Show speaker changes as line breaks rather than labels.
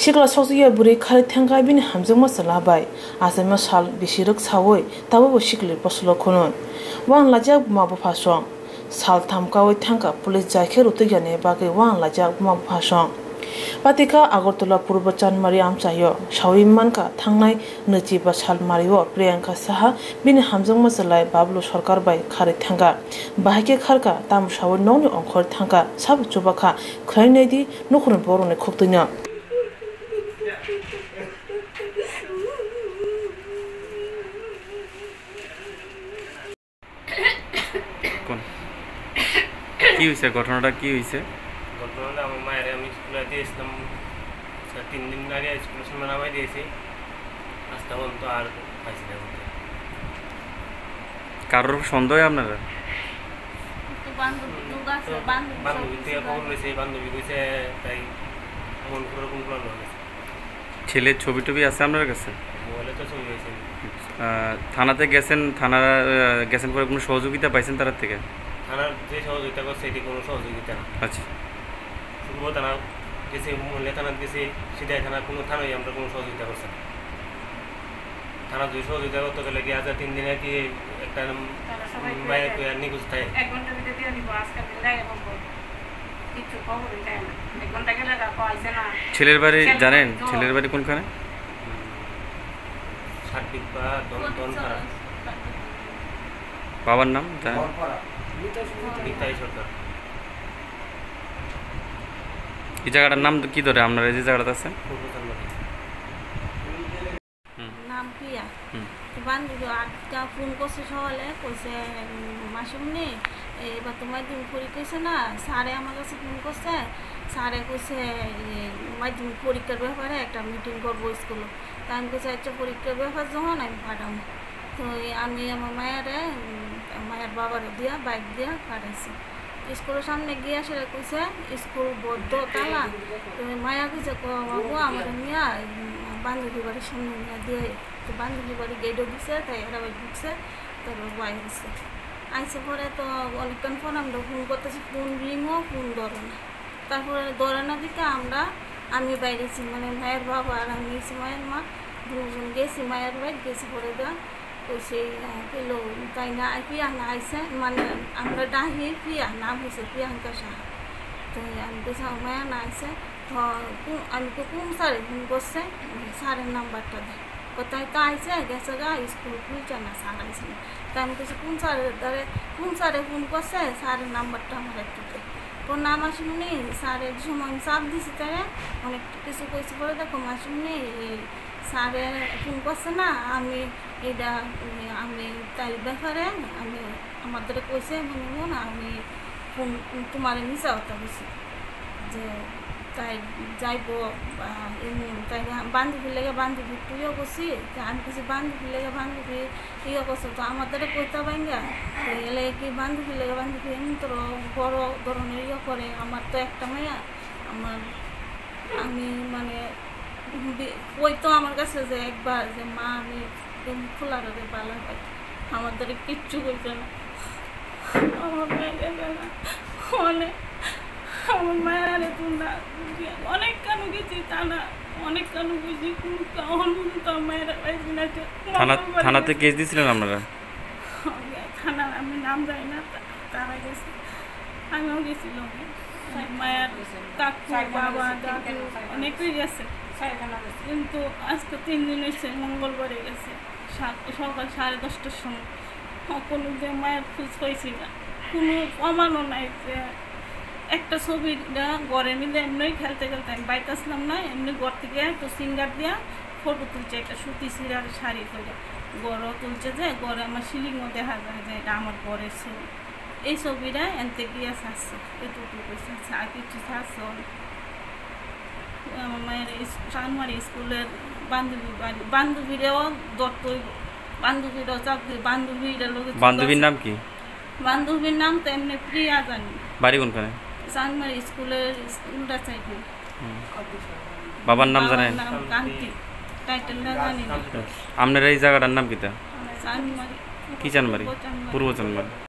Shikla Soksukya Bwrwi Kharwi Thangkha bini Hamjakma salabai asama sal bisirok sawoi tabo shikli poslo khunun Wanalaijak mabu phasong sal Thangkha oi Thangkha police jaikhe rutugane bagai Wanalaijak mabu phasong Patika Agortola Purba Chanmari amchayo shawi manka thangnai Nuchiba Chanmari Priyanka saha bini Hamjakma salai bablu sarkar bai Kharwi Thangkha bahake kharka tam shawi nongni ongkhor Thangkha sab chubakha khrainai di Nukhungni Borok khoktunya
কি হইছে ঘটনাটা কি হইছে
ঘটনাটা আমার মায়ের আমি স্কুলে দিয়েছিলাম 3 দিন আগে স্কুলের সামনে নামাই দিয়েছি আজকে তো আর পাইছি না
কারোর সন্দেহ আপনারা
বান্ধবী থেকে খবর লইছে বান্ধবী কইছে তাই মন করে কোন প্ল্যান হয়েছে
ছেলের ছবি টবি আছে আপনার কাছে
মোবাইলে তো ছবি হয়েছে
থানাতে গেছেন পরে কোনো সহযোগিতা পাইছেন তার থেকে
থানার যে সহযোগিতা করছে এটি কোনো সহযোগিতা না
আচ্ছা
শুধু থানা গেছে মহিলা থানা গেছে সিধাই থানা কোনো থানায় আমরা কোনো সহযোগিতা করছি না থানা যদি সহযোগিতা করতে গেলে কি আজ 3 দিনে কি একটা মায়ের নিখোঁজ থাকে
1 ঘন্টার ভিতরে দিয়ে দিব আজকে দিলাই এবং কিছু খবরই দেয় না 1 ঘন্টা গেলে আর পাইছে না
ছেলের বাড়ি জানেন ছেলের বাড়ি কোনখানে
সার্বিক বা দনপাড়া
বাবার নাম জানেন
নিতাই সরকার
এই জায়গাটার নাম কি ধরে আপনারা যে জায়গাটা আছে
নাম প্রিয়া বান্ধবী আজকা ফোন করছে সকালে কইছে মাসুমনি এবার তোমার দিন পরীক্ষা হয়েছে না স্যারে আমার কাছে ফোন করছে স্যারে কইছে মাধ্যমিক পরীক্ষার ব্যাপারে একটা মিটিং করবো স্কুলে তা আমি কইছে আচ্ছা পরীক্ষার ব্যাপার যখন আমি পাঠাবো তো আমি আমার মায়ের বাবার দিয়া বাইক দিয়া পাঠাইছি স্কুলের সামনে গিয়ে সেটা কইছে স্কুল বদ্ধ তালা তো মায়া কইছে বাবু আমার নিয়ে বান্ধবী বাড়ির সামনে নিয়ে দিয়ে তো বান্ধবী বাড়ি গেটও দিছে তাই এরা বাড়ি ঢুকছে তারপর বাই হচ্ছে আইসে পরে তো অনেকক্ষণ ফোন আমরা ফোন করতেছি ফোন রিংও ফোন ধরে না তারপরে ধরে না দিকে আমি বাইরেছি মানে মায়ের বাবা আর আমি গেছি মায়ের মা দুজন গেছি মায়ের বাড়ি গেছি পরে দেওয়া কইছে পেলো তাই না প্রিয়া না আইসে মানে আমরা ডাহি প্রিয়া নাম হয়েছে প্রিয়াঙ্কা সাহা তো আমি কইছি মায়া না আইসে তো আমি তো কোন স্যারে ফোন করছে স্যারের নাম্বারটা দেয় কোথায় তো আইসে গেছে গা স্কুল খুলছে না স্যার আইসে না তা আমি কইছি কোন স্যারে ফোন করছে স্যারের নাম্বারটা আমার একটু দেয় তোর নাম আসুনি স্যারের সময় আমি চাপ দিছি তারে অনেক কিছু কইছি পরে দেখো মাসুমনি স্যারে ফোন করছে না আমি তাই ব্যাপারে আমি আমাদের কইছে মনে না আমি ফোন তোমার মিশা কথা বলছি যে তাই যাইব তাই বান্ধবীর লেগে বান্ধবী তুইও করছি আমি কিছু বান্ধবীর লেগে বান্ধবী ইয়ে করছো তো আমাদের কইতে বাইঙ্গা এলে কি বান্ধবীর লেগে বান্ধবী এমন তোর বড় ধরনের ইয়ে করে আমার তো একটা মেয়া আমি মানে ওই তো আমার কাছে যে একবার যে মা আমি খোলা রোদে পালা পাই আমাদের কিচ্ছু করছে না আমার অনেক আমার মায়ের তোমরা অনেক কানু গেছি তা না অনেক কানু গেছি তো মায়েরা পাইছি না
থানাতে কেস দিয়েছিলেন আপনারা
থানা আমি নাম যাই না তারা গেছে আমিও গেছিলাম মায়ের কাকু বাবা দাদু অনেকেই গেছে কিন্তু আজকে 3 দিন হয়েছে মঙ্গলবারে গেছে সকাল 10:30টার সময় কোনো যে মায়ের খোঁজ পাইছি না কোনো প্রমাণও নাই যে একটা ছবিটা ঘরে মিলে এমনি খেলতে আমি বাইতে আসলাম না এমনি ঘর থেকে একটু সিঙ্গার দিয়া ফটো তুলছে একটা সুতি সিরার শাড়ি করে গড়ও তুলছে যে গড়ে আমার সিলিংও দেখা যায় যে এটা আমার ঘরের ছবি এই ছবিটা এনতে গিয়ে আসছে এটুকু কইছে আর কিছু আসছে আমার মায়ের চানমারি স্কুলের বান্ধবীরাও দত্ত বান্ধবীরাও চাকরি
বান্ধবীর নাম কি
বান্ধবীর নাম তো এমনি প্রিয়া জানি
বাড়ি কোনখানে
চানমারি স্কুলের উল্টা সাইডে
বাবার নাম জানেন
কান্তি টাইটেলটা জানি না
আপনার এই জায়গাটার নাম কিটা
চানমারি
কি চানমারি পূর্ব চানমারি